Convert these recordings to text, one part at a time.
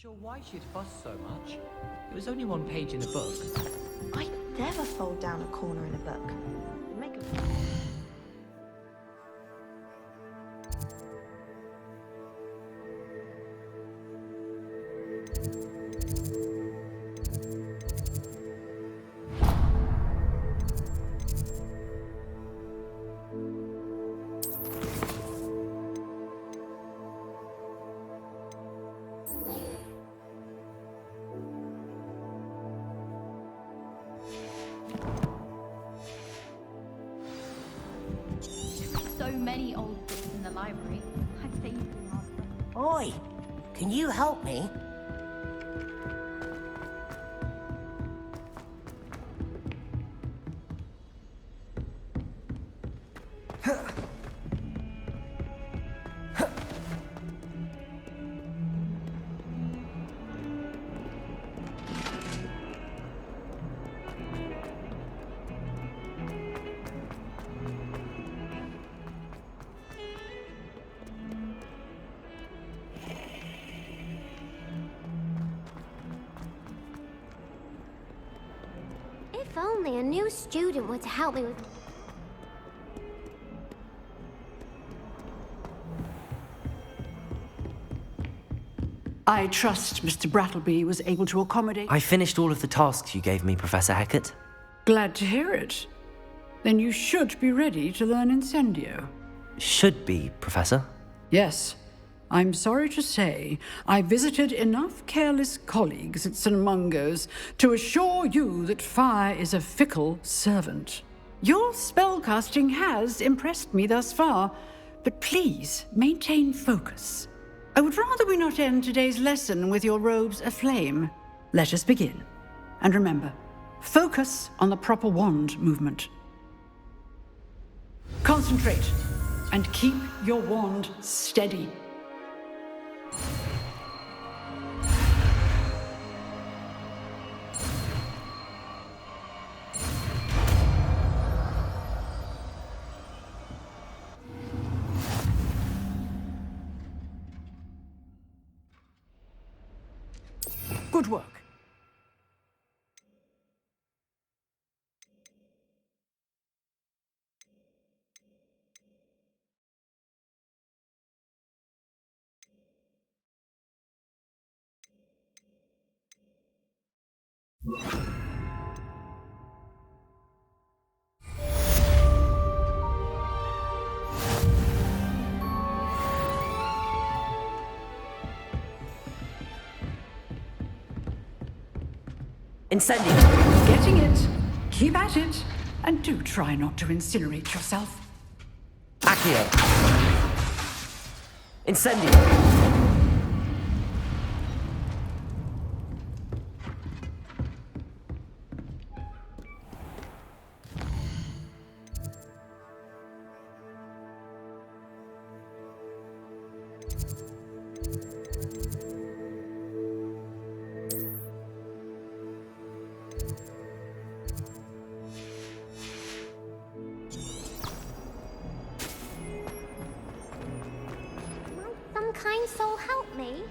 Sure why she'd fuss so much. It was only one page in a book. I'd never fold down a corner in a book. Make a... So many old books in the library. I'd say you've been on. Oi! Can you help me? If only a new student were to help me with... I trust Mr. Brattleby was able to accommodate... I finished all of the tasks you gave me, Professor Hackett. Glad to hear it. Then you should be ready to learn Incendio. Should be, Professor. Yes. I'm sorry to say, I visited enough careless colleagues at St. Mungo's to assure you that fire is a fickle servant. Your spellcasting has impressed me thus far, but please maintain focus. I would rather we not end today's lesson with your robes aflame. Let us begin. And remember, focus on the proper wand movement. Concentrate, and keep your wand steady. Good work. Incendio! Getting it. Keep at it. And do try not to incinerate yourself. Accio! Incendio! Some kind soul help me?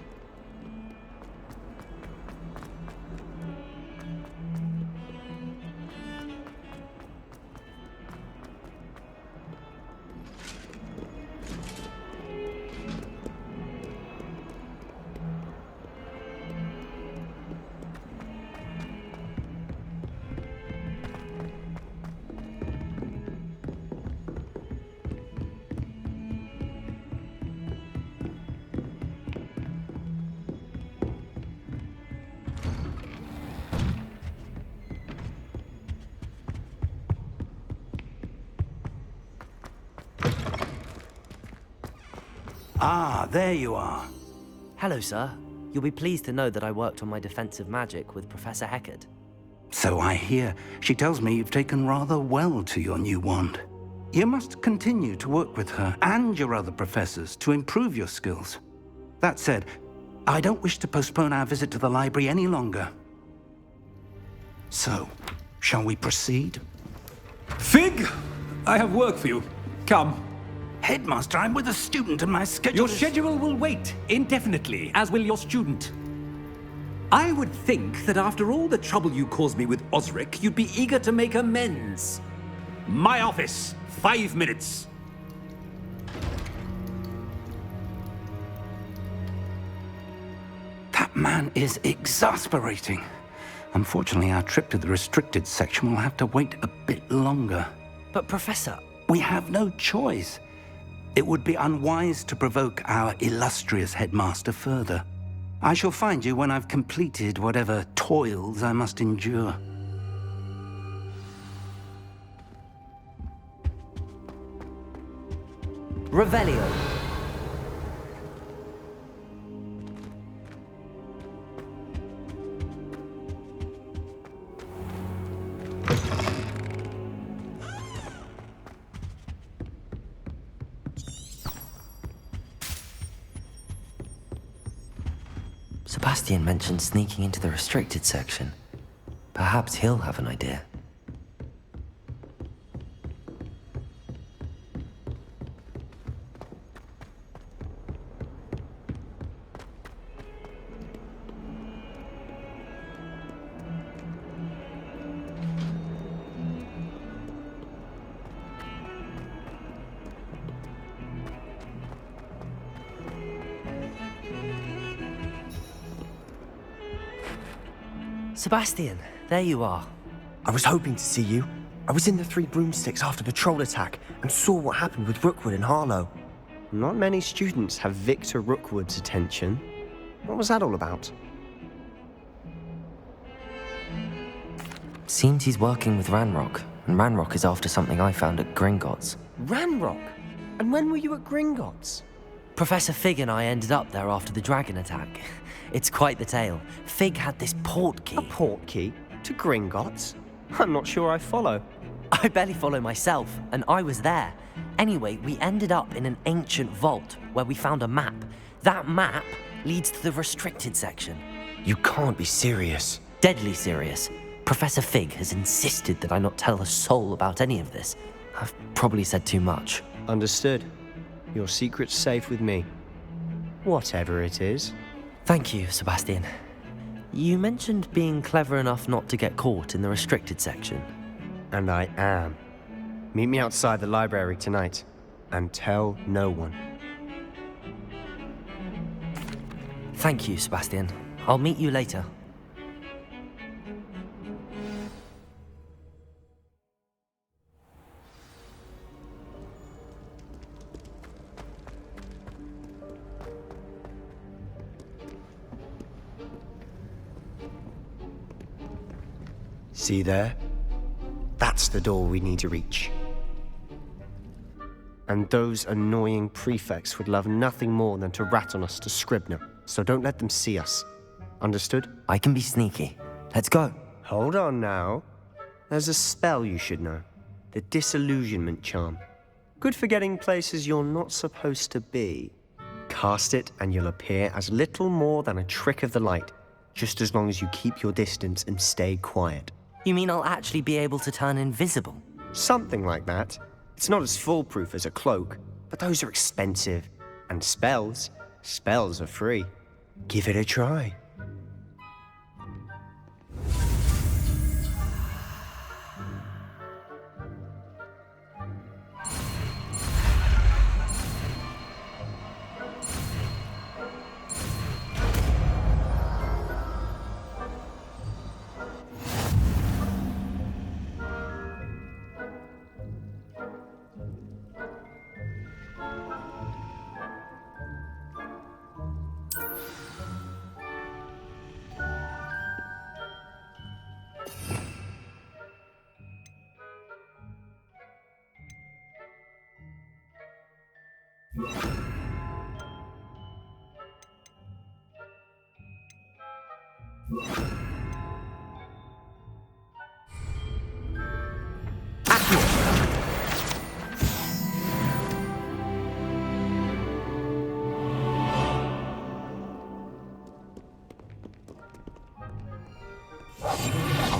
Ah, there you are. Hello, sir. You'll be pleased to know that I worked on my defensive magic with Professor Heckard. So I hear. She tells me you've taken rather well to your new wand. You must continue to work with her and your other professors to improve your skills. That said, I don't wish to postpone our visit to the library any longer. So, shall we proceed? Fig! I have work for you. Come. Headmaster, I'm with a student and my schedule Your is... schedule will wait indefinitely, as will your student. I would think that after all the trouble you caused me with Osric, you'd be eager to make amends. My office, 5 minutes. That man is exasperating. Unfortunately, our trip to the restricted section will have to wait a bit longer. But, Professor... We have no choice. It would be unwise to provoke our illustrious headmaster further. I shall find you when I've completed whatever toils I must endure. Revelio. Sebastian mentioned sneaking into the restricted section. Perhaps he'll have an idea. Sebastian, there you are. I was hoping to see you. I was in the Three Broomsticks after the troll attack and saw what happened with Rookwood and Harlow. Not many students have Victor Rookwood's attention. What was that all about? Seems he's working with Ranrock, and Ranrock is after something I found at Gringotts. Ranrock? And when were you at Gringotts? Professor Fig and I ended up there after the dragon attack. It's quite the tale. Fig had this port key. A port key? To Gringotts? I'm not sure I follow. I barely follow myself, and I was there. Anyway, we ended up in an ancient vault where we found a map. That map leads to the restricted section. You can't be serious. Deadly serious. Professor Fig has insisted that I not tell a soul about any of this. I've probably said too much. Understood. Your secret's safe with me. Whatever it is. Thank you, Sebastian. You mentioned being clever enough not to get caught in the restricted section. And I am. Meet me outside the library tonight, and tell no one. Thank you, Sebastian. I'll meet you later. See there? That's the door we need to reach. And those annoying prefects would love nothing more than to rat on us to Scribner, so don't let them see us. Understood? I can be sneaky. Let's go. Hold on now. There's a spell you should know. The Disillusionment Charm. Good for getting places you're not supposed to be. Cast it and you'll appear as little more than a trick of the light, just as long as you keep your distance and stay quiet. You mean I'll actually be able to turn invisible? Something like that. It's not as foolproof as a cloak, but those are expensive. And spells are free. Give it a try. I'll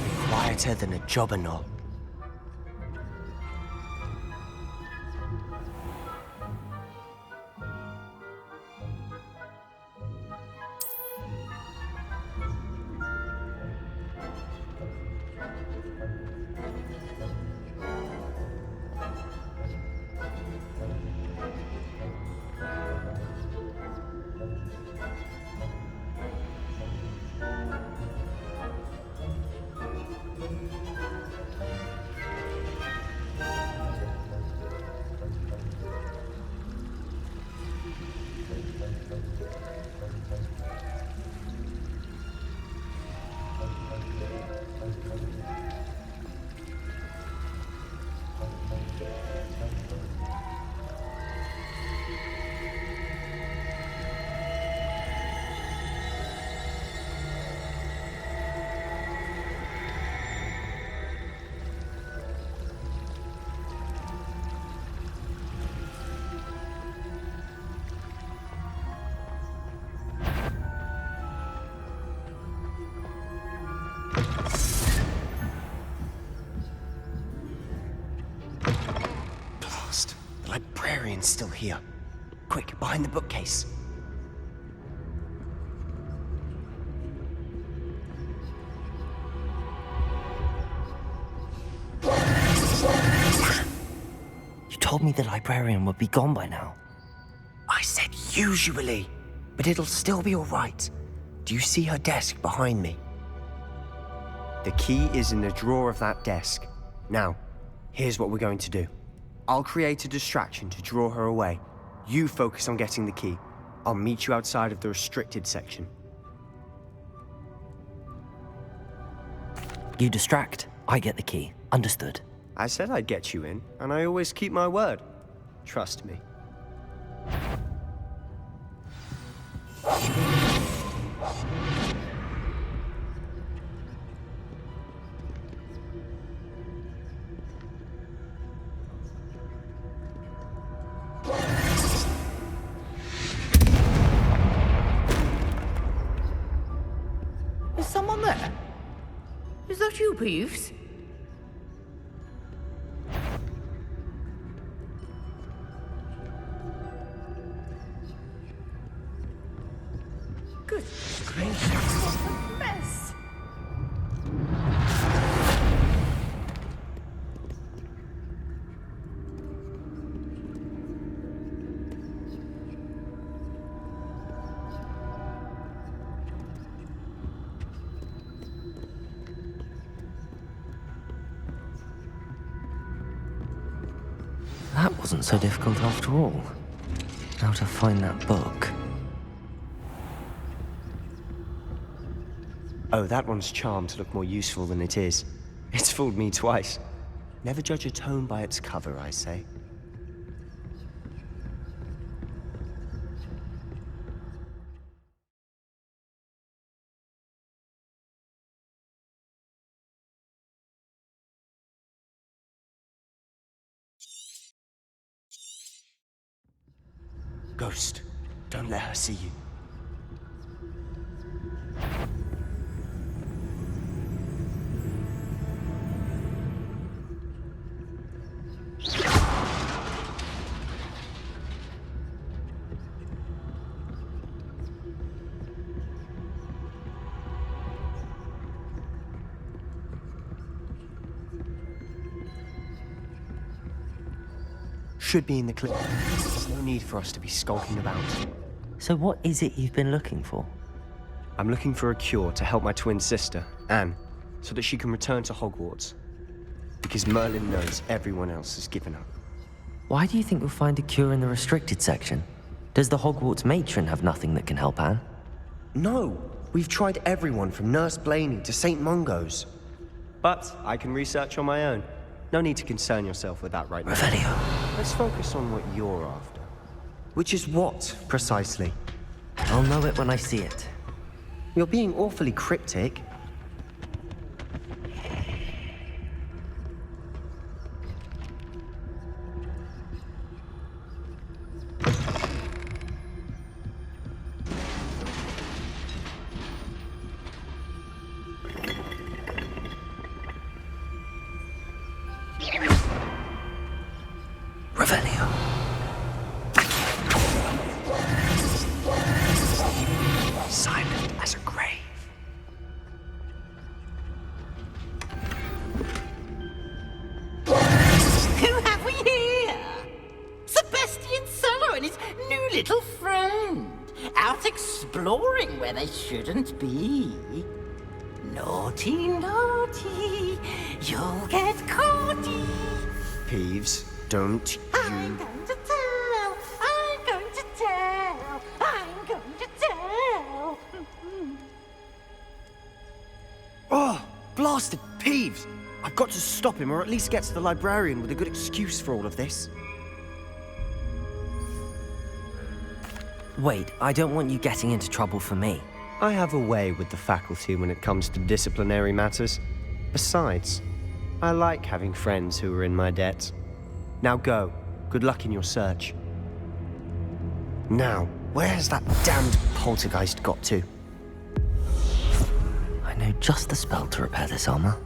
be quieter than a jobberknoll. The librarian's still here. Quick, behind the bookcase. You told me the librarian would be gone by now. I said usually, but it'll still be all right. Do you see her desk behind me? The key is in the drawer of that desk. Now, here's what we're going to do. I'll create a distraction to draw her away. You focus on getting the key. I'll meet you outside of the restricted section. You distract, I get the key. Understood. I said I'd get you in, and I always keep my word. Trust me. Is someone there? Is that you, Peeves? Good gracious, what a mess! That wasn't so difficult after all. How to find that book. Oh, that one's charmed to look more useful than it is. It's fooled me twice. Never judge a tome by its cover, I say. Ghost, don't let her see you. Should be in the clip. There's no need for us to be skulking about. So what is it you've been looking for? I'm looking for a cure to help my twin sister, Anne, so that she can return to Hogwarts. Because Merlin knows everyone else has given up. Why do you think you'll find a cure in the restricted section? Does the Hogwarts matron have nothing that can help Anne? No! We've tried everyone from Nurse Blaney to St. Mungo's. But I can research on my own. No need to concern yourself with that right now. Revelio. Let's focus on what you're after. Which is what, precisely? I'll know it when I see it. You're being awfully cryptic. Revelio. Silent as a grave. Who have we here? Sebastian Cello and his new little friend. Out exploring where they shouldn't be. Naughty, naughty. You'll get caughty. Peeves, don't you... I'm going to tell. I'm going to tell. I'm going to tell. Oh, blasted Peeves! I've got to stop him, or at least get to the librarian with a good excuse for all of this. Wait, I don't want you getting into trouble for me. I have a way with the faculty when it comes to disciplinary matters. Besides, I like having friends who are in my debt. Now go. Good luck in your search. Now, where has that damned poltergeist got to? I know just the spell to repair this armor.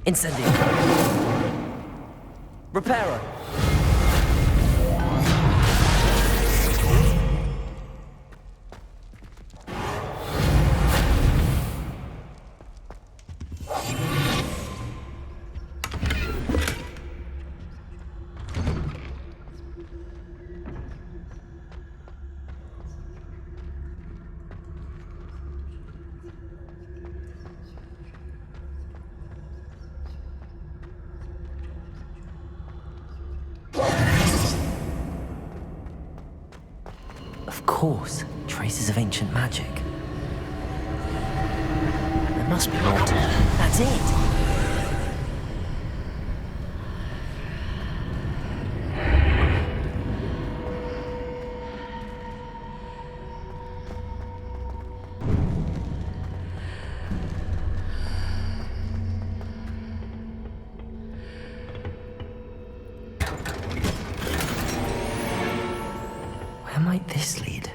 Incendio. Reparo. Of course, traces of ancient magic. There must be more to it. That's it! Where might this lead?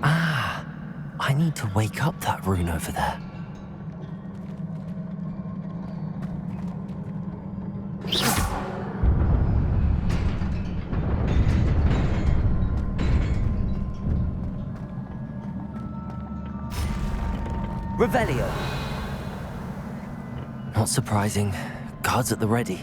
Ah, I need to wake up that rune over there. Revelio. Not surprising. Guards at the ready.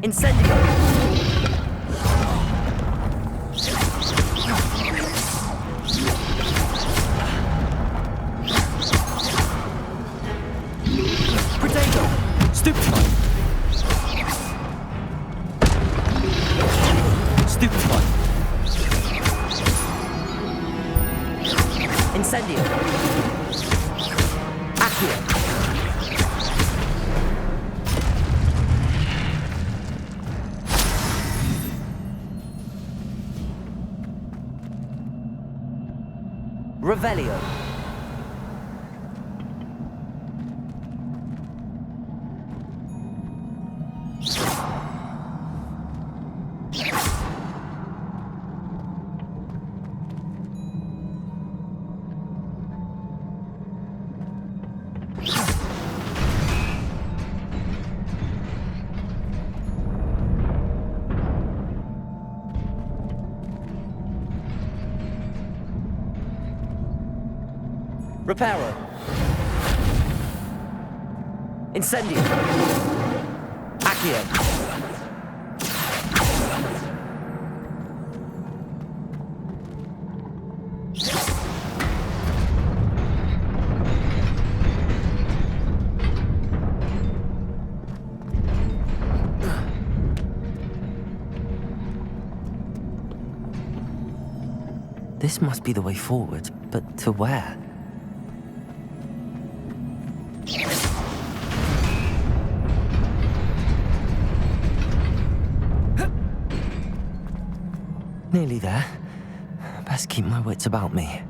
Incendio! Protego! Stupefy! Stupefy! Incendio! Accio! Revelio. Reparo. Incendio. Accio. This must be the way forward, but to where? Nearly there. Best keep my wits about me.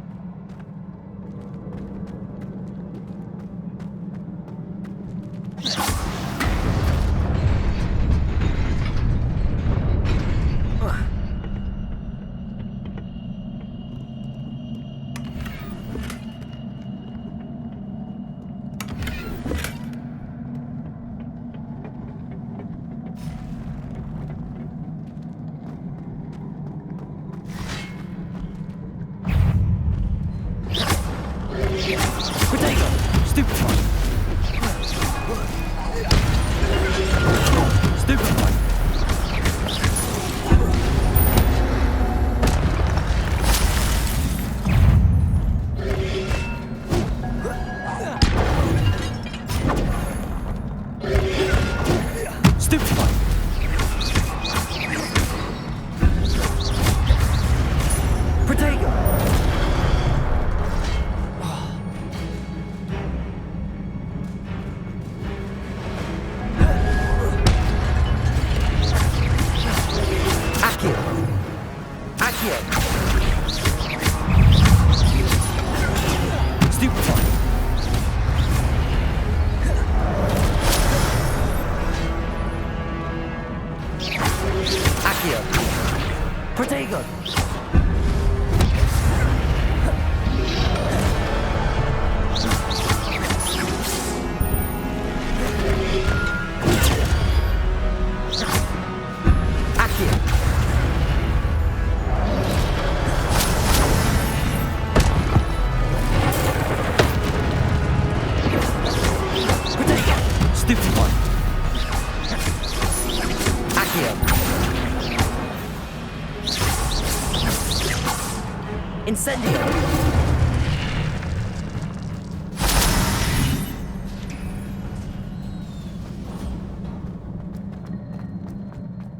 Incendio!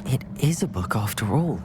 It is a book after all.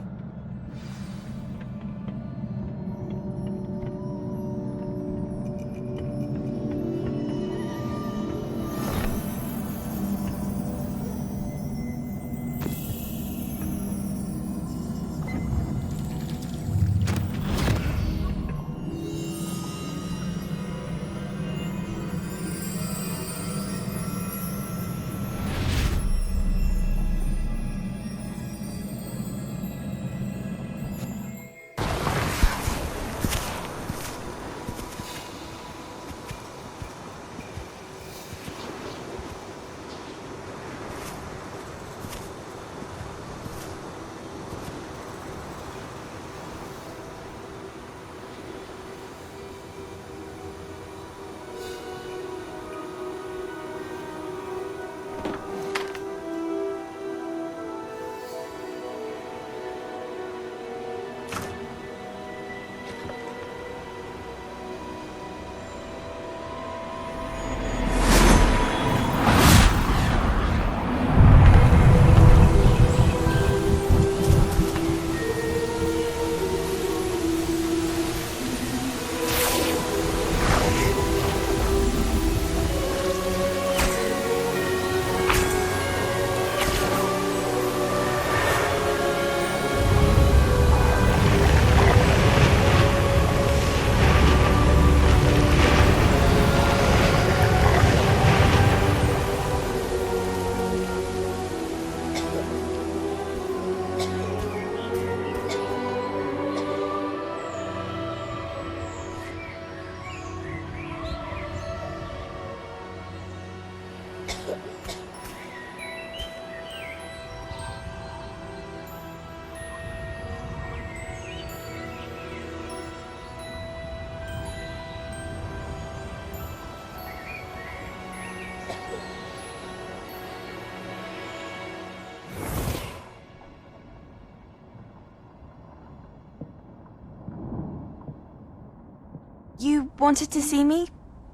You wanted to see me?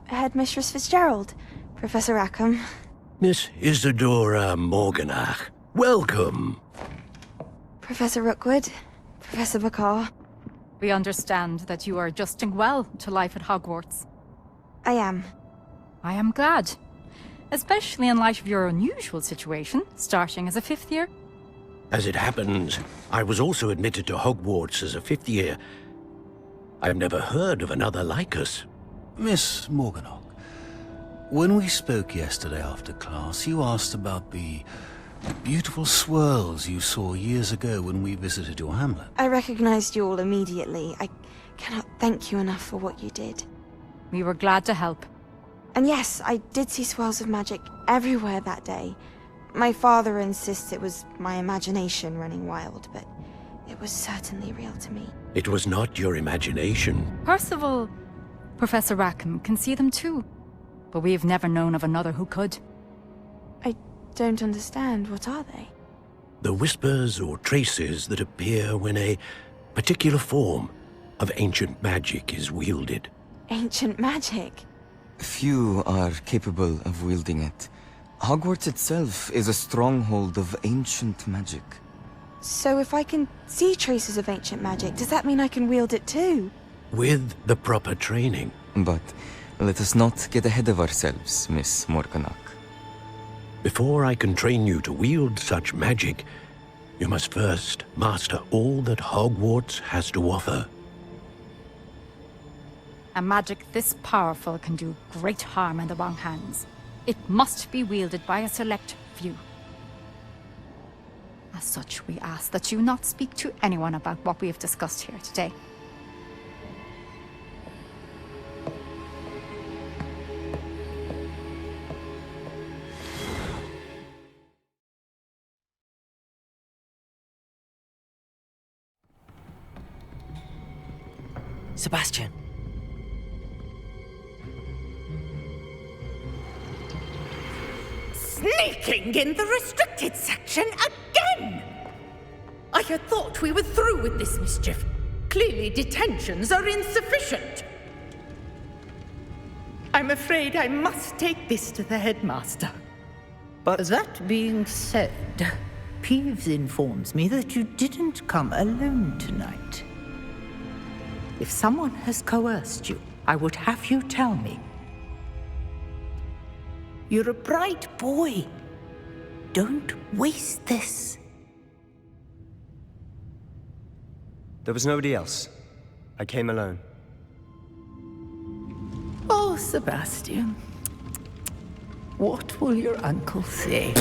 Headmistress Fitzgerald, Professor Rackham. Miss Isadora Morganach, welcome. Professor Rookwood, Professor Bakar. We understand that you are adjusting well to life at Hogwarts. I am. I am glad. Especially in light of your unusual situation, starting as a 5th year. As it happens, I was also admitted to Hogwarts as a 5th year. I have never heard of another like us. Miss Morganach, when we spoke yesterday after class, you asked about the beautiful swirls you saw years ago when we visited your hamlet. I recognized you all immediately. I cannot thank you enough for what you did. We were glad to help. And yes, I did see swirls of magic everywhere that day. My father insists it was my imagination running wild, but it was certainly real to me. It was not your imagination. Percival, Professor Rackham can see them too. But we have never known of another who could. I don't understand. What are they? The whispers or traces that appear when a particular form of ancient magic is wielded. Ancient magic? Few are capable of wielding it. Hogwarts itself is a stronghold of ancient magic. So if I can see traces of ancient magic, does that mean I can wield it too? With the proper training. But let us not get ahead of ourselves, Miss Morganach. Before I can train you to wield such magic, you must first master all that Hogwarts has to offer. A magic this powerful can do great harm in the wrong hands. It must be wielded by a select few. As such, we ask that you not speak to anyone about what we have discussed here today. Sebastian. Sneaking in the restricted section again! I had thought we were through with this mischief. Clearly detentions are insufficient. I'm afraid I must take this to the headmaster. But that being said, Peeves informs me that you didn't come alone tonight. If someone has coerced you, I would have you tell me. You're a bright boy. Don't waste this. There was nobody else. I came alone. Oh, Sebastian. What will your uncle say?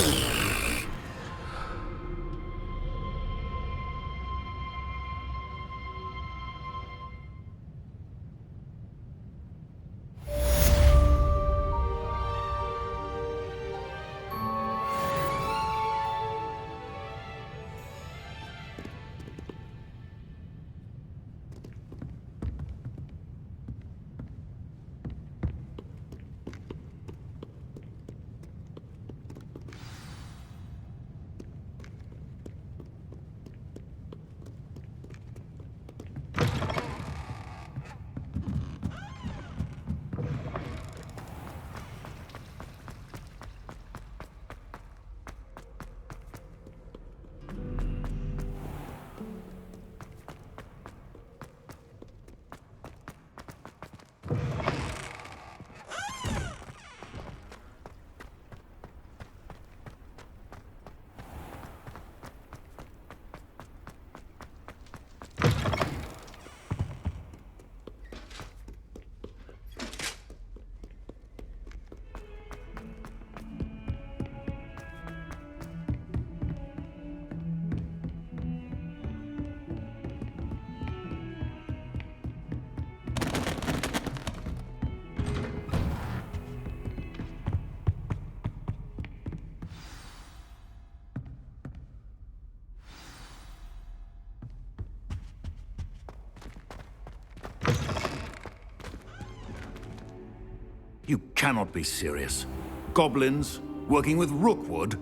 You cannot be serious. Goblins working with Rookwood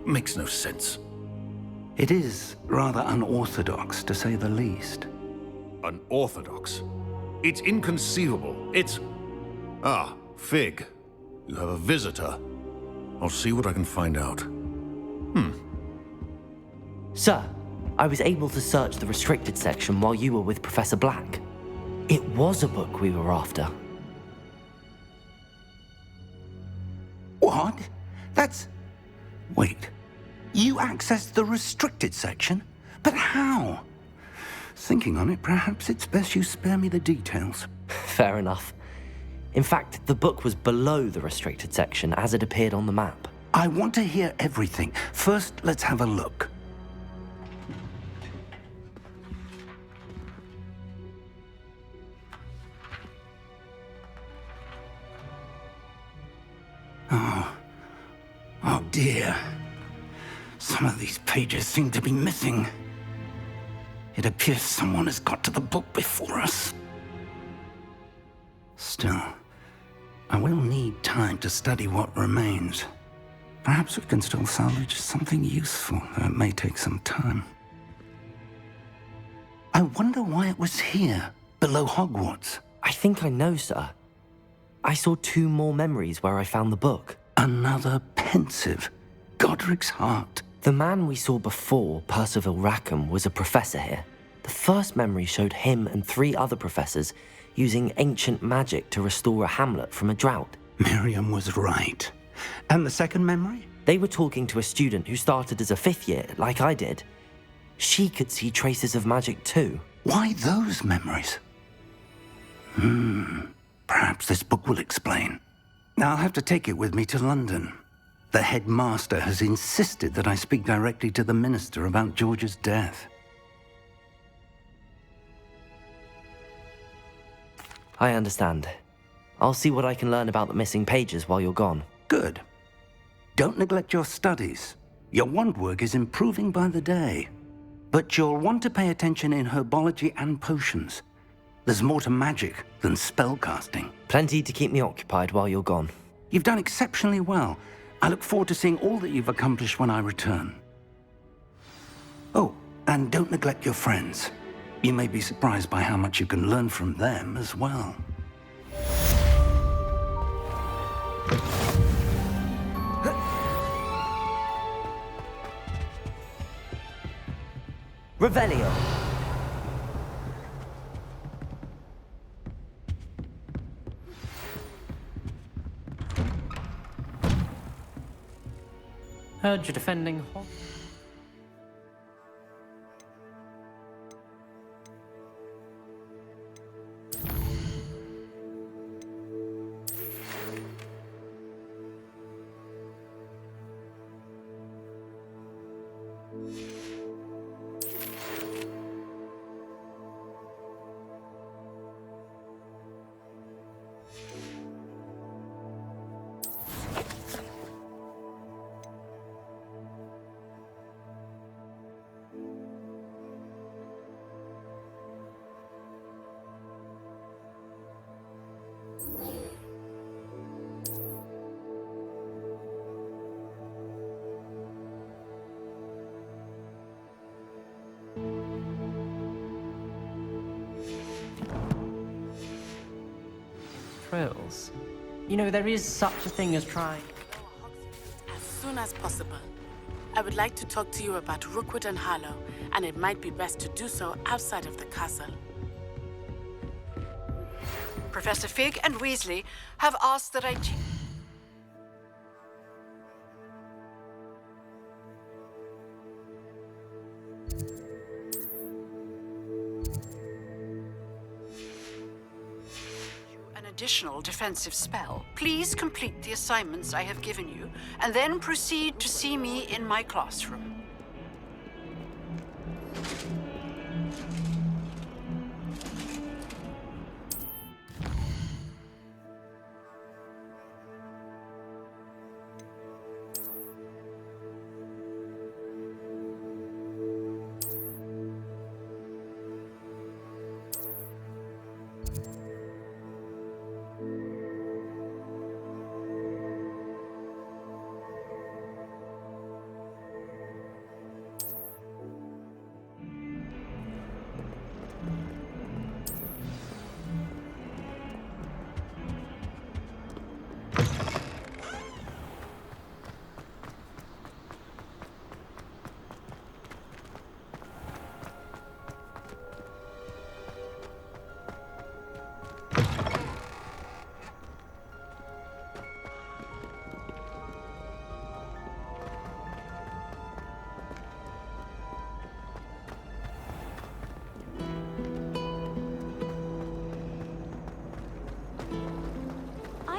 makes no sense. It is rather unorthodox, to say the least. Unorthodox? It's inconceivable. It's... Ah, Fig. You have a visitor. I'll see what I can find out. Sir, I was able to search the restricted section while you were with Professor Black. It was a book we were after. What? That's... Wait. You accessed the restricted section? But how? Thinking on it, perhaps it's best you spare me the details. Fair enough. In fact, the book was below the restricted section as it appeared on the map. I want to hear everything. First, let's have a look. Oh dear. Some of these pages seem to be missing. It appears someone has got to the book before us. Still, I will need time to study what remains. Perhaps we can still salvage something useful, though it may take some time. I wonder why it was here, below Hogwarts. I think I know, sir. I saw 2 more memories where I found the book. Another pensive. Godric's heart. The man we saw before, Percival Rackham, was a professor here. The first memory showed him and 3 other professors using ancient magic to restore a hamlet from a drought. Miriam was right. And the second memory? They were talking to a student who started as a 5th year, like I did. She could see traces of magic too. Why those memories? Perhaps this book will explain. I'll have to take it with me to London. The headmaster has insisted that I speak directly to the minister about George's death. I understand. I'll see what I can learn about the missing pages while you're gone. Good. Don't neglect your studies. Your wand work is improving by the day. But you'll want to pay attention in herbology and potions. There's more to magic than spellcasting. Plenty to keep me occupied while you're gone. You've done exceptionally well. I look forward to seeing all that you've accomplished when I return. Oh, and don't neglect your friends. You may be surprised by how much you can learn from them as well. Revelio. Heard you're defending Hogwarts. Trails. You know, there is such a thing as trying. As soon as possible. I would like to talk to you about Rookwood and Harlow, and it might be best to do so outside of the castle. Professor Fig and Weasley have asked that I... additional defensive spell. Please complete the assignments I have given you, and then proceed to see me in my classroom.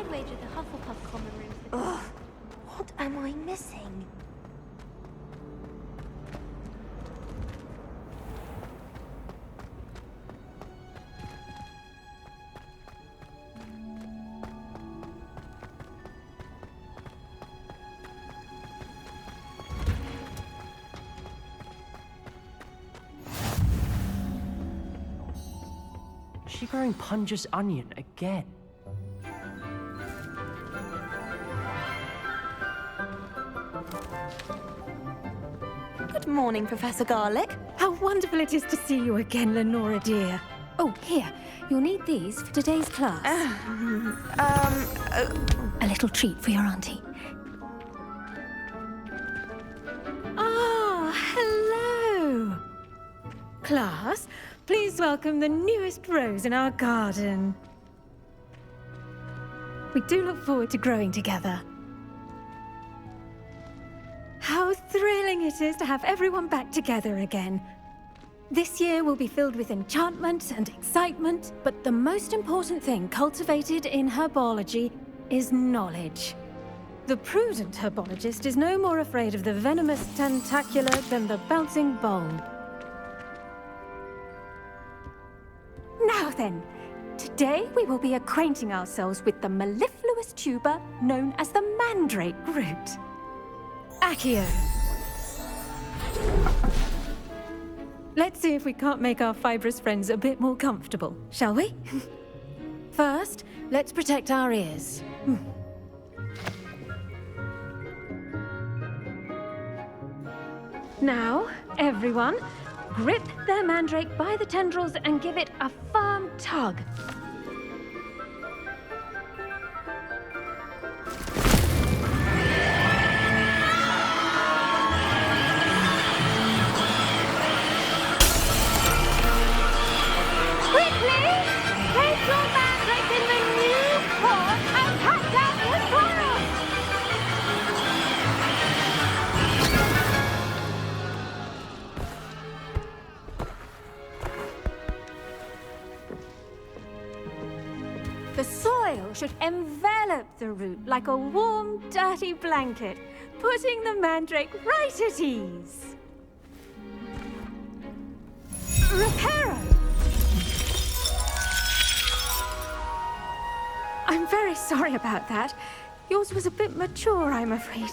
wager the Hufflepuff common room's the Ugh, what am I missing? Is she growing Punja's onion again? Good morning, Professor Garlick. How wonderful it is to see you again, Lenora dear. Oh, here. You'll need these for today's class. A little treat for your auntie. Ah, hello. Class, please welcome the newest rose in our garden. We do look forward to growing together. How thrilling it is to have everyone back together again. This year will be filled with enchantment and excitement, but the most important thing cultivated in herbology is knowledge. The prudent herbologist is no more afraid of the venomous tentacula than the bouncing bulb. Now then, today we will be acquainting ourselves with the mellifluous tuber known as the mandrake root. Accio. Let's see if we can't make our fibrous friends a bit more comfortable, shall we? First, let's protect our ears. Now, everyone, grip their mandrake by the tendrils and give it a firm tug. The soil should envelop the root like a warm, dirty blanket, putting the mandrake right at ease. Reparo! I'm very sorry about that. Yours was a bit mature, I'm afraid.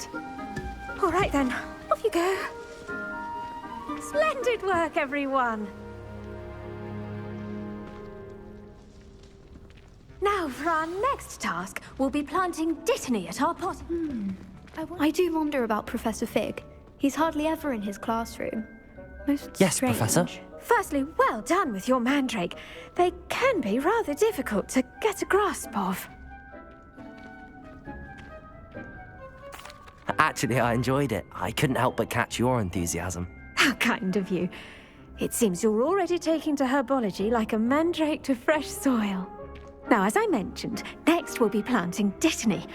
All right then, off you go. Splendid work, everyone. Now, for our next task, we'll be planting Dittany at our pot. I do wonder about Professor Fig. He's hardly ever in his classroom. Most Yes, strange. Professor. Firstly, well done with your mandrake. They can be rather difficult to get a grasp of. Actually, I enjoyed it. I couldn't help but catch your enthusiasm. How kind of you. It seems you're already taking to herbology like a mandrake to fresh soil. Now, as I mentioned, next we'll be planting Dittany.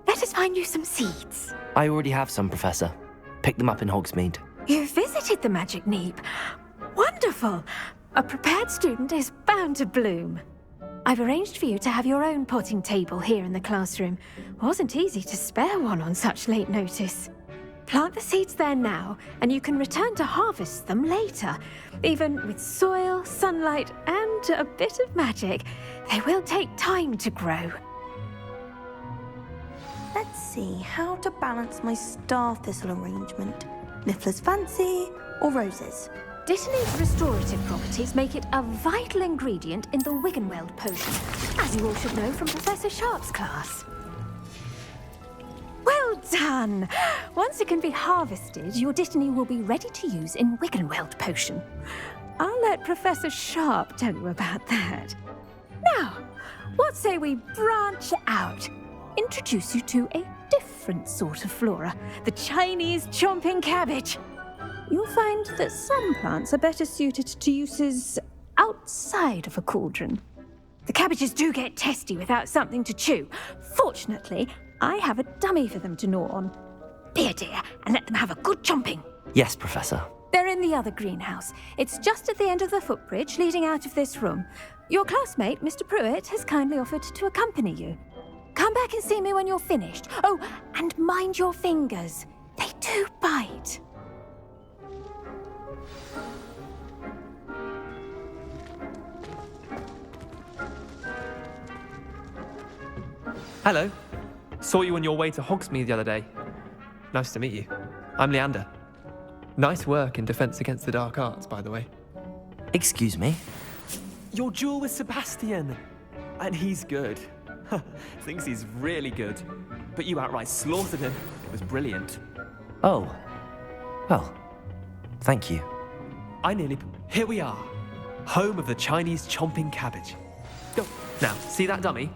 Let us find you some seeds. I already have some, Professor. Picked them up in Hogsmeade. You visited the Magic Neep. Wonderful! A prepared student is bound to bloom. I've arranged for you to have your own potting table here in the classroom. Wasn't easy to spare one on such late notice. Plant the seeds there now, and you can return to harvest them later. Even with soil, sunlight, and a bit of magic, they will take time to grow. Let's see how to balance my star thistle arrangement. Niffler's fancy or roses? Dittany's restorative properties make it a vital ingredient in the Wiggenweld potion, as you all should know from Professor Sharp's class. Well done! Once it can be harvested, your Dittany will be ready to use in Wiggenweld potion. I'll let Professor Sharp tell you about that. Now, what say we branch out? Introduce you to a different sort of flora, the Chinese chomping cabbage. You'll find that some plants are better suited to uses outside of a cauldron. The cabbages do get testy without something to chew. Fortunately, I have a dummy for them to gnaw on. Be a dear and let them have a good chomping. Yes, Professor. They're in the other greenhouse. It's just at the end of the footbridge leading out of this room. Your classmate, Mr. Pruitt, has kindly offered to accompany you. Come Come back and see me when you're finished. Oh, and mind your fingers. They do bite. Hello. Saw you on your way to Hogsmeade the other day. Nice to meet you. I'm Leander. Nice work in Defense Against the Dark Arts, by the way. Excuse me? Your duel with Sebastian. And he's good. Thinks he's really good. But you outright slaughtered him. It was brilliant. Oh. Well, thank you. Here we are. Home of the Chinese chomping cabbage. Go. Now, see that dummy?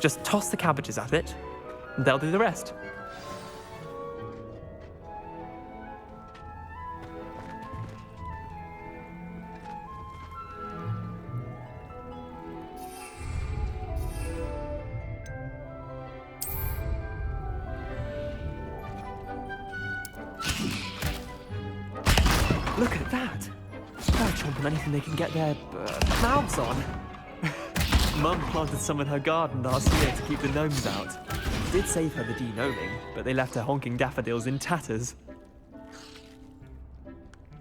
Just toss the cabbages at it, and they'll do the rest. Look at that! They're chomping anything they can get their mouths on. Mum planted some in her garden last year to keep the gnomes out. Did save her the de-gnoming, but they left her honking daffodils in tatters.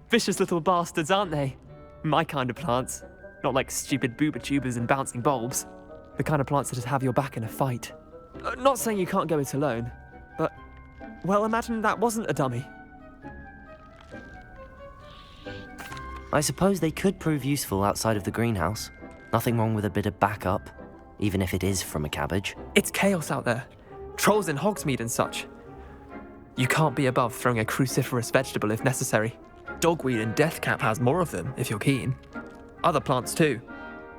Vicious little bastards, aren't they? My kind of plants. Not like stupid booba tubers and bouncing bulbs. The kind of plants that just have your back in a fight. Not saying you can't go it alone, but, well, imagine that wasn't a dummy. I suppose they could prove useful outside of the greenhouse. Nothing wrong with a bit of backup, even if it is from a cabbage. It's chaos out there. Trolls in Hogsmeade and such. You can't be above throwing a cruciferous vegetable if necessary. Dogweed and deathcap has more of them, if you're keen. Other plants too.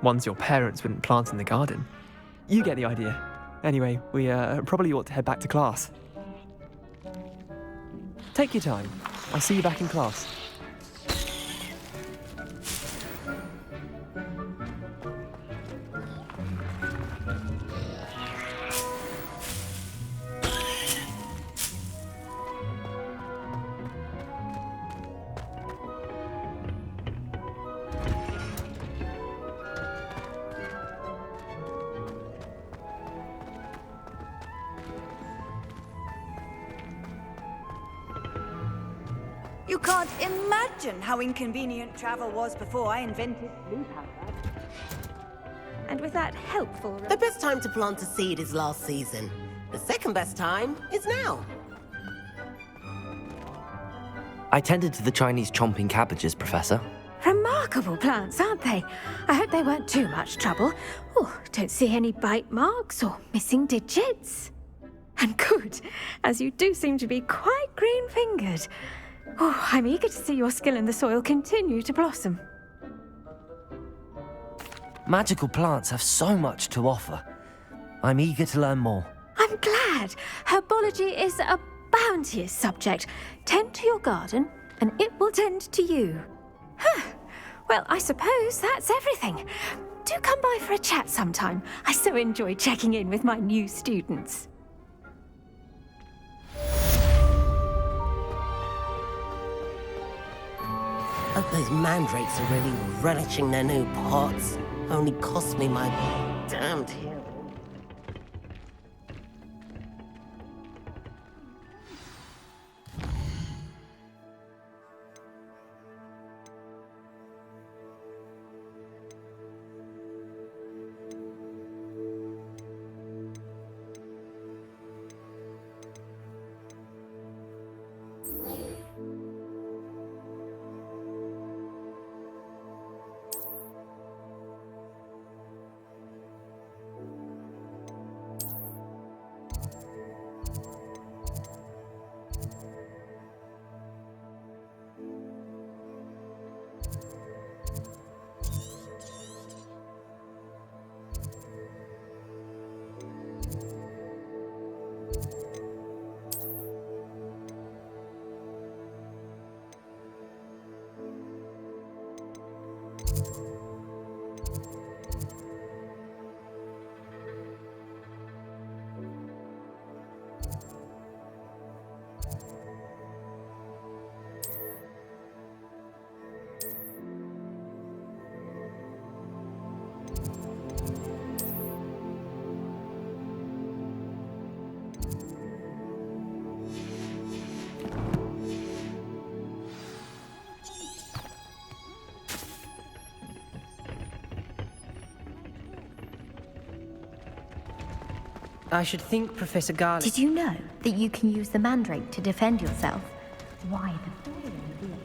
Ones your parents wouldn't plant in the garden. You get the idea. Anyway, we probably ought to head back to class. Take your time. I'll see you back in class. You can't imagine how inconvenient travel was before I invented blue powder. And with that helpful... The best time to plant a seed is last season. The second best time is now. I tended to the Chinese chomping cabbages, Professor. Remarkable plants, aren't they? I hope they weren't too much trouble. Oh, don't see any bite marks or missing digits. And good, as you do seem to be quite green-fingered. Oh, I'm eager to see your skill in the soil continue to blossom. Magical plants have so much to offer. I'm eager to learn more. I'm glad. Herbology is a bounteous subject. Tend to your garden, and it will tend to you. Huh. Well, I suppose that's everything. Do come by for a chat sometime. I so enjoy checking in with my new students. Hope those mandrakes are really relishing their new pots. Only cost me my damned hearing. I should think Professor Garlick... Did you know that you can use the mandrake to defend yourself? Why the following blade?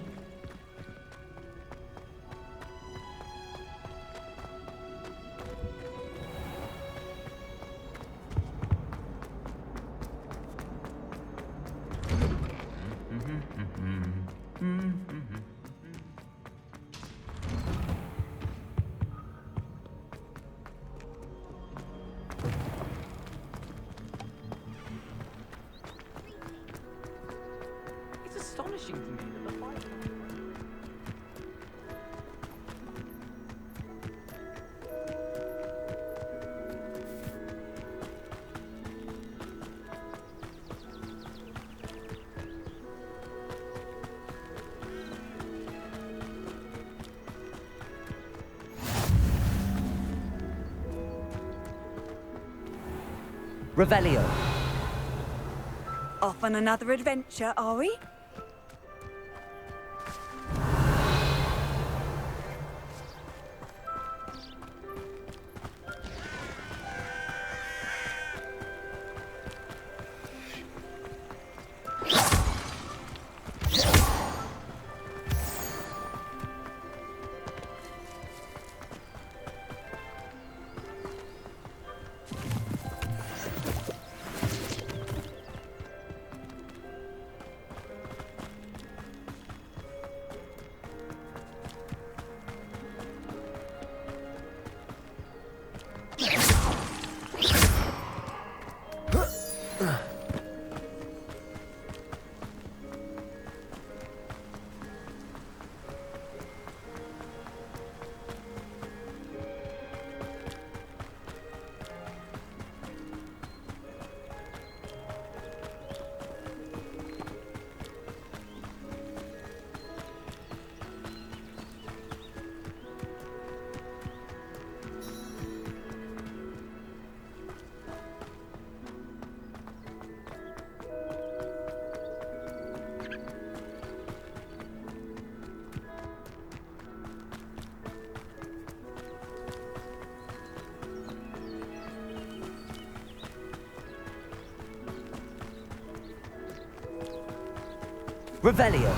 It's astonishing to me that the fight... Revelio. Off on another adventure, are we? Revelio.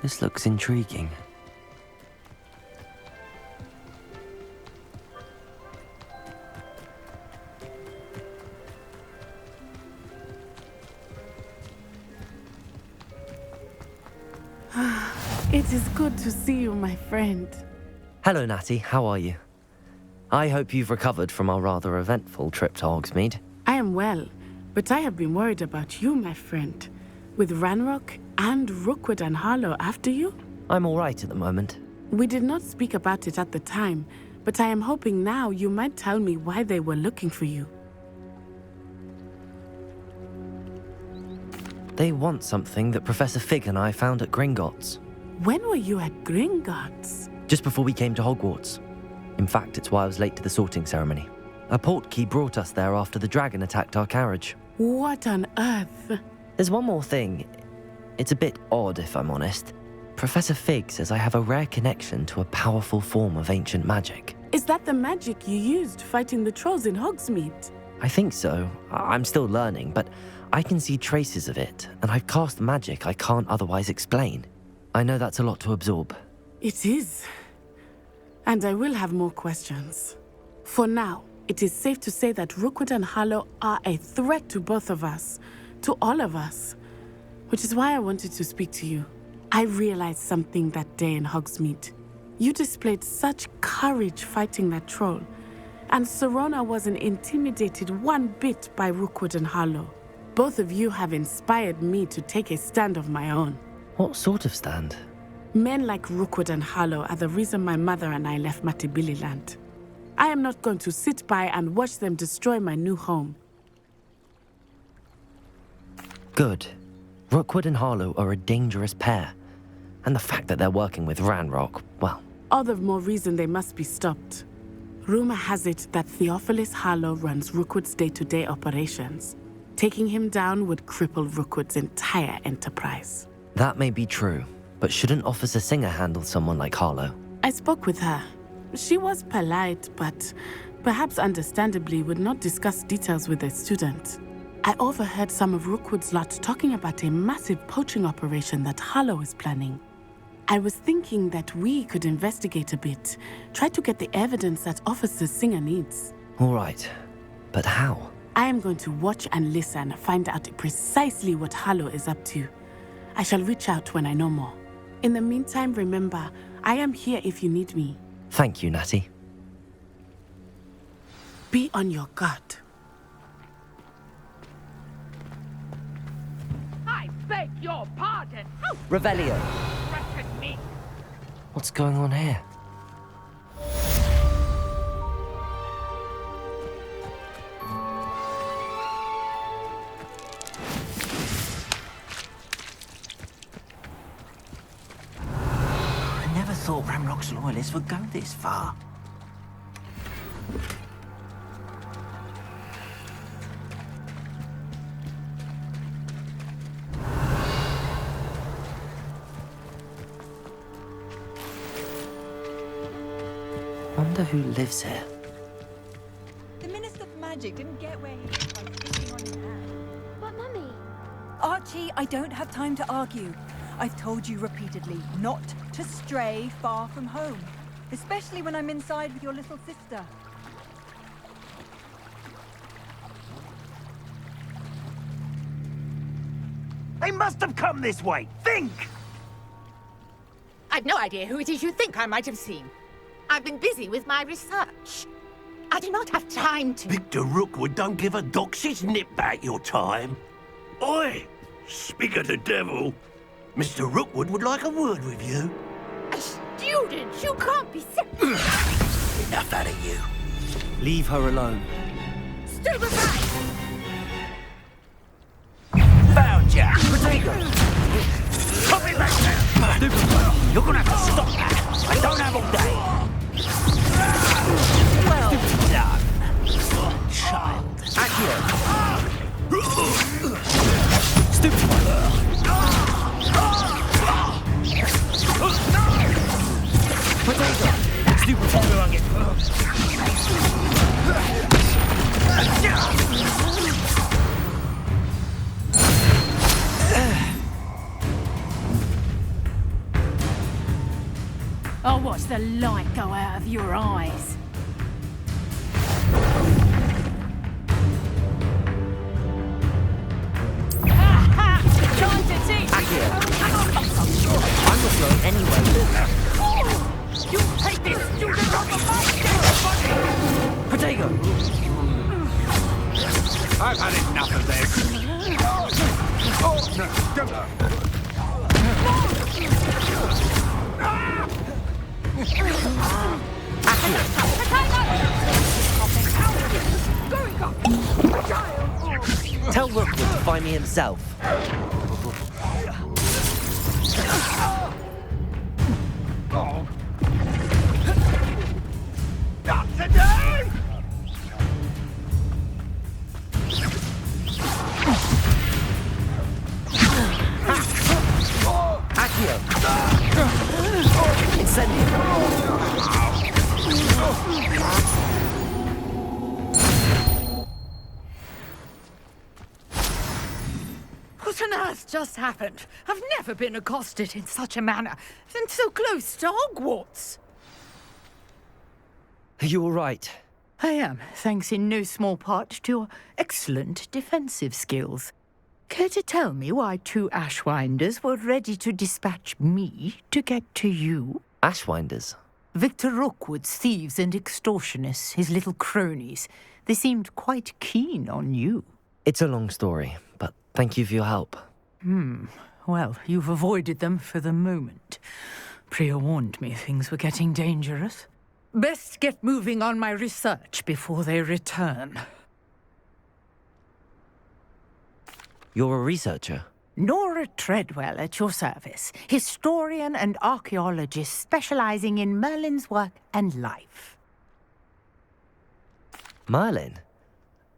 This looks intriguing. It is good to see you, my friend. Hello, Natty. How are you? I hope you've recovered from our rather eventful trip to Hogsmeade. I am well, but I have been worried about you, my friend. With Ranrock and Rookwood and Harlow after you? I'm all right at the moment. We did not speak about it at the time, but I am hoping now you might tell me why they were looking for you. They want something that Professor Fig and I found at Gringotts. When were you at Gringotts? Just before we came to Hogwarts. In fact, it's why I was late to the sorting ceremony. A portkey brought us there after the dragon attacked our carriage. What on earth? There's one more thing. It's a bit odd, if I'm honest. Professor Fig says I have a rare connection to a powerful form of ancient magic. Is that the magic you used fighting the trolls in Hogsmeade? I think so. I'm still learning, but I can see traces of it, and I've cast magic I can't otherwise explain. I know that's a lot to absorb. It is. And I will have more questions. For now, it is safe to say that Rookwood and Harlow are a threat to both of us, to all of us, which is why I wanted to speak to you. I realized something that day in Hogsmeade. You displayed such courage fighting that troll, and Serona wasn't intimidated one bit by Rookwood and Harlow. Both of you have inspired me to take a stand of my own. What sort of stand? Men like Rookwood and Harlow are the reason my mother and I left Matibili land. I am not going to sit by and watch them destroy my new home. Good. Rookwood and Harlow are a dangerous pair. And the fact that they're working with Ranrock, well... All the more reason they must be stopped. Rumor has it that Theophilus Harlow runs Rookwood's day-to-day operations. Taking him down would cripple Rookwood's entire enterprise. That may be true, but shouldn't Officer Singer handle someone like Harlow? I spoke with her. She was polite, but perhaps understandably would not discuss details with a student. I overheard some of Rookwood's lot talking about a massive poaching operation that Harlow is planning. I was thinking that we could investigate a bit, try to get the evidence that Officer Singer needs. All right, but how? I am going to watch and listen, find out precisely what Harlow is up to. I shall reach out when I know more. In the meantime, remember, I am here if you need me. Thank you, Natty. Be on your guard. I beg your pardon. Revelio. Me. What's going on here? I never thought Ranrock's loyalists would go this far. Wonder who lives here. The Minister for Magic didn't get where he was by sitting on his hand. But, Mummy... Archie, I don't have time to argue. I've told you repeatedly not to stray far from home, especially when I'm inside with your little sister. They must have come this way. Think! I've no idea who it is you think I might have seen. I've been busy with my research. I do not have time to... Victor Rookwood don't give a doxy's nip back your time. Oi! Speak of the devil. Mr. Rookwood would like a word with you. A student? You can't be Enough out of you. Leave her alone. Stupefy! Found ya! Potato! Pop it back there! Stupefy! You're gonna have to stop that! I don't have all day! Well done, child. Accio! Stupefy! Potato! Stupefy! I'll watch the light go out of your eyes. Trying to teach Accio! I'm not going anywhere. You take this student off of my Potato! I've had enough of this. Oh, no, don't. Tell Rookwood to find me himself. Not today! Accio! Incendio! What on earth just happened? I've never been accosted in such a manner, and so close to Hogwarts. Are you all right? I am, thanks in no small part to your excellent defensive skills. Care to tell me why two Ashwinders were ready to dispatch me to get to you? Ashwinders? Victor Rookwood's thieves and extortionists, his little cronies. They seemed quite keen on you. It's a long story, but thank you for your help. Well, you've avoided them for the moment. Priya warned me things were getting dangerous. Best get moving on my research before they return. You're a researcher? Nora Treadwell at your service, historian and archaeologist specializing in Merlin's work and life. Merlin?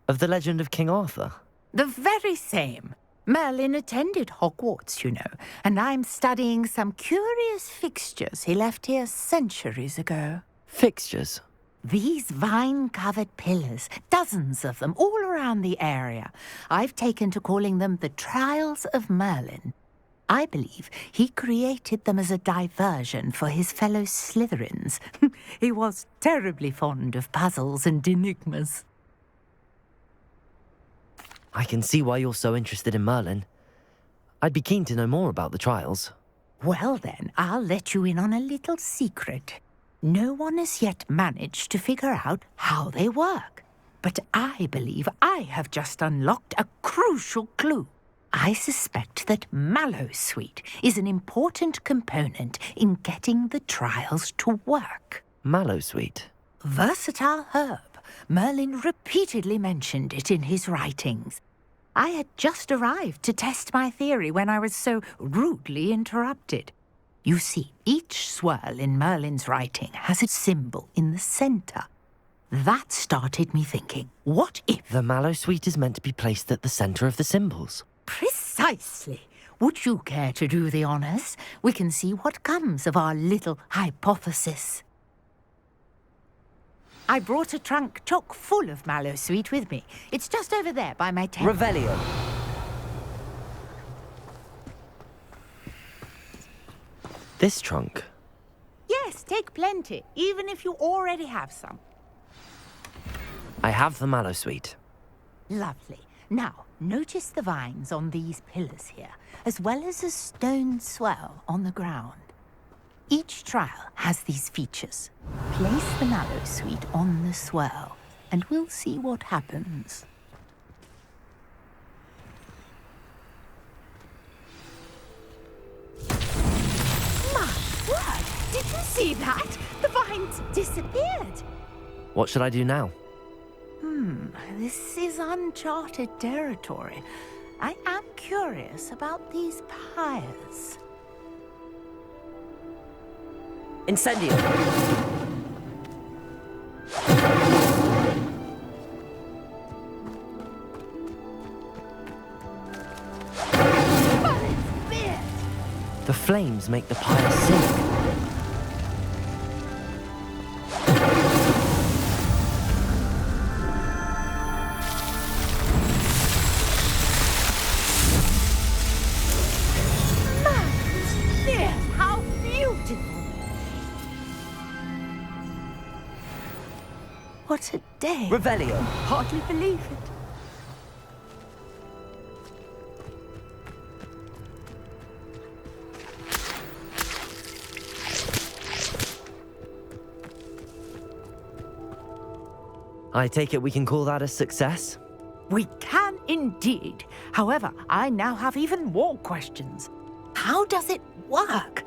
Of the legend of King Arthur? The very same. Merlin attended Hogwarts, you know, and I'm studying some curious fixtures he left here centuries ago. Fixtures? These vine-covered pillars, dozens of them, all around the area. I've taken to calling them the Trials of Merlin. I believe he created them as a diversion for his fellow Slytherins. He was terribly fond of puzzles and enigmas. I can see why you're so interested in Merlin. I'd be keen to know more about the trials. Well then, I'll let you in on a little secret. No one has yet managed to figure out how they work. But I believe I have just unlocked a crucial clue. I suspect that Mallowsweet is an important component in getting the trials to work. Mallowsweet? Versatile herb. Merlin repeatedly mentioned it in his writings. I had just arrived to test my theory when I was so rudely interrupted. You see, each swirl in Merlin's writing has a symbol in the center. That started me thinking, what if... The Mallowsweet is meant to be placed at the center of the symbols. Precisely. Would you care to do the honors? We can see what comes of our little hypothesis. I brought a trunk chock full of Mallowsweet with me. It's just over there by my tent. Revelio. This trunk? Yes, take plenty, even if you already have some. I have the Mallowsweet. Lovely. Now, notice the vines on these pillars here, as well as a stone swell on the ground. Each trial has these features. Place the Mallowsweet on the swell, and we'll see what happens. My word! Did you see that? The vines disappeared. What should I do now? This is uncharted territory. I am curious about these pyres. Incendio! The flames make the pyre sink. How beautiful! What a day! Revelio! Hardly believe it. I take it we can call that a success? We can indeed. However, I now have even more questions. How does it work?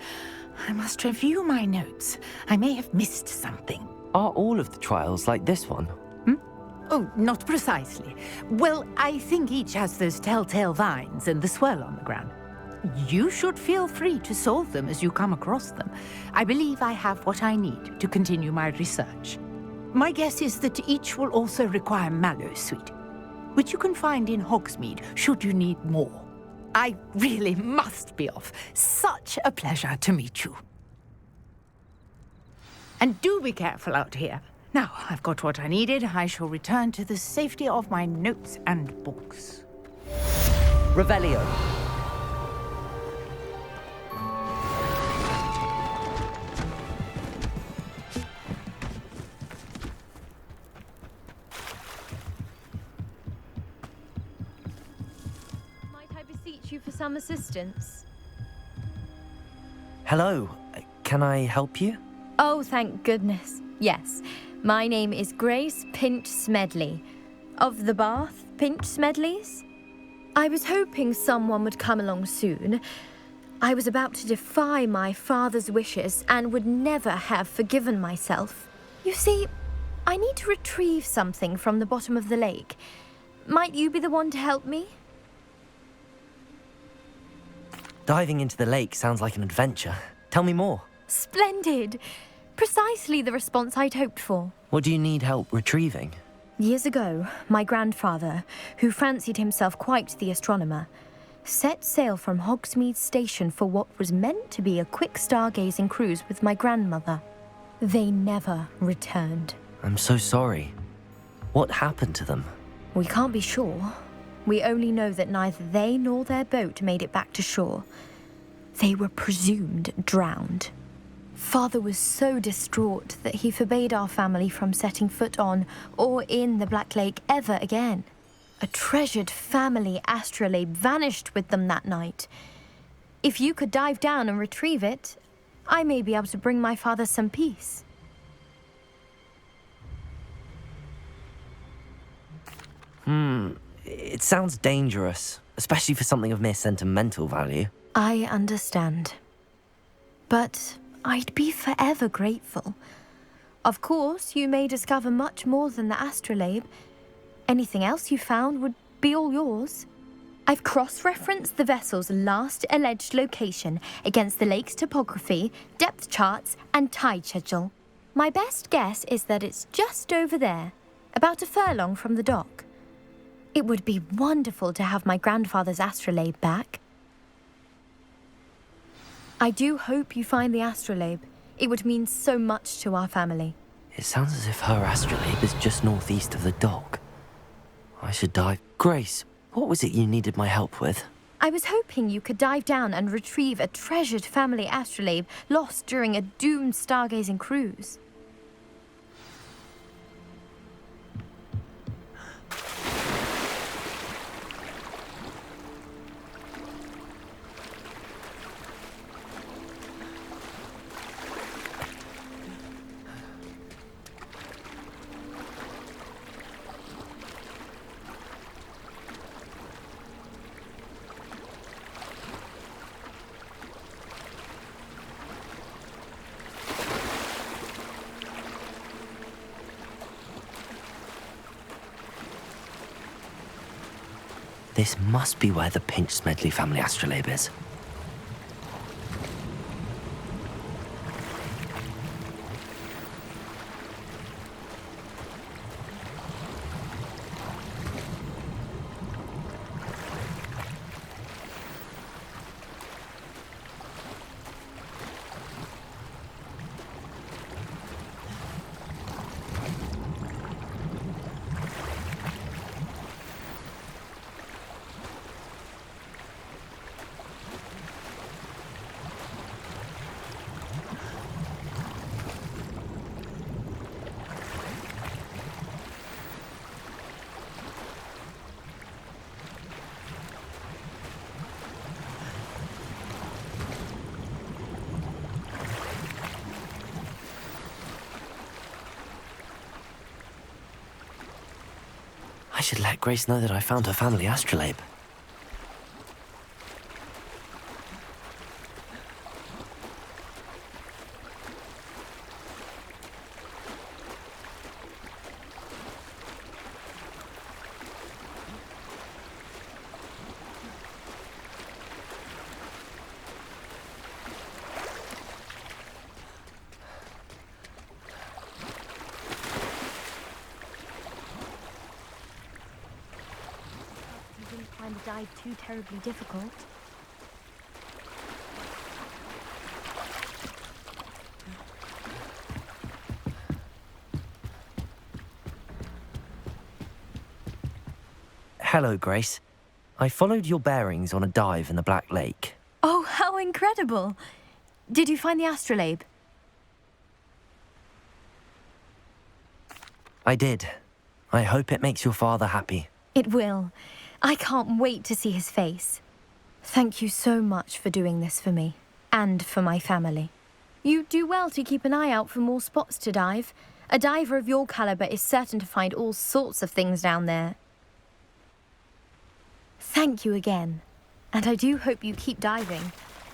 I must review my notes. I may have missed something. Are all of the trials like this one? Oh, not precisely. Well, I think each has those telltale vines and the swirl on the ground. You should feel free to solve them as you come across them. I believe I have what I need to continue my research. My guess is that each will also require Mallowsweet, which you can find in Hogsmeade should you need more. I really must be off. Such a pleasure to meet you. And do be careful out here. Now, I've got what I needed. I shall return to the safety of my notes and books. Revelio. Might I beseech you for some assistance? Hello. Can I help you? Oh, thank goodness. Yes. My name is Grace Pinch Smedley, of the Bath Pinch Smedleys. I was hoping someone would come along soon. I was about to defy my father's wishes and would never have forgiven myself. You see, I need to retrieve something from the bottom of the lake. Might you be the one to help me? Diving into the lake sounds like an adventure. Tell me more. Splendid! Precisely the response I'd hoped for. What do you need help retrieving? Years ago, my grandfather, who fancied himself quite the astronomer, set sail from Hogsmeade Station for what was meant to be a quick stargazing cruise with my grandmother. They never returned. I'm so sorry. What happened to them? We can't be sure. We only know that neither they nor their boat made it back to shore. They were presumed drowned. Father was so distraught that he forbade our family from setting foot on or in the Black Lake ever again. A treasured family astrolabe vanished with them that night. If you could dive down and retrieve it, I may be able to bring my father some peace. It sounds dangerous, especially for something of mere sentimental value. I understand. But I'd be forever grateful. Of course, you may discover much more than the astrolabe. Anything else you found would be all yours. I've cross-referenced the vessel's last alleged location against the lake's topography, depth charts, and tide schedule. My best guess is that it's just over there, about a furlong from the dock. It would be wonderful to have my grandfather's astrolabe back. I do hope you find the astrolabe. It would mean so much to our family. It sounds as if her astrolabe is just northeast of the dock. I should dive. Grace, what was it you needed my help with? I was hoping you could dive down and retrieve a treasured family astrolabe lost during a doomed stargazing cruise. This must be where the Pinch-Smedley family astrolabe is. I should let Grace know that I found her family astrolabe. Find the dive too terribly difficult. Hello, Grace. I followed your bearings on a dive in the Black Lake. Oh, how incredible! Did you find the astrolabe? I did. I hope it makes your father happy. It will. I can't wait to see his face. Thank you so much for doing this for me, and for my family. You do well to keep an eye out for more spots to dive. A diver of your caliber is certain to find all sorts of things down there. Thank you again, and I do hope you keep diving.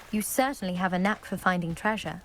You certainly have a knack for finding treasure.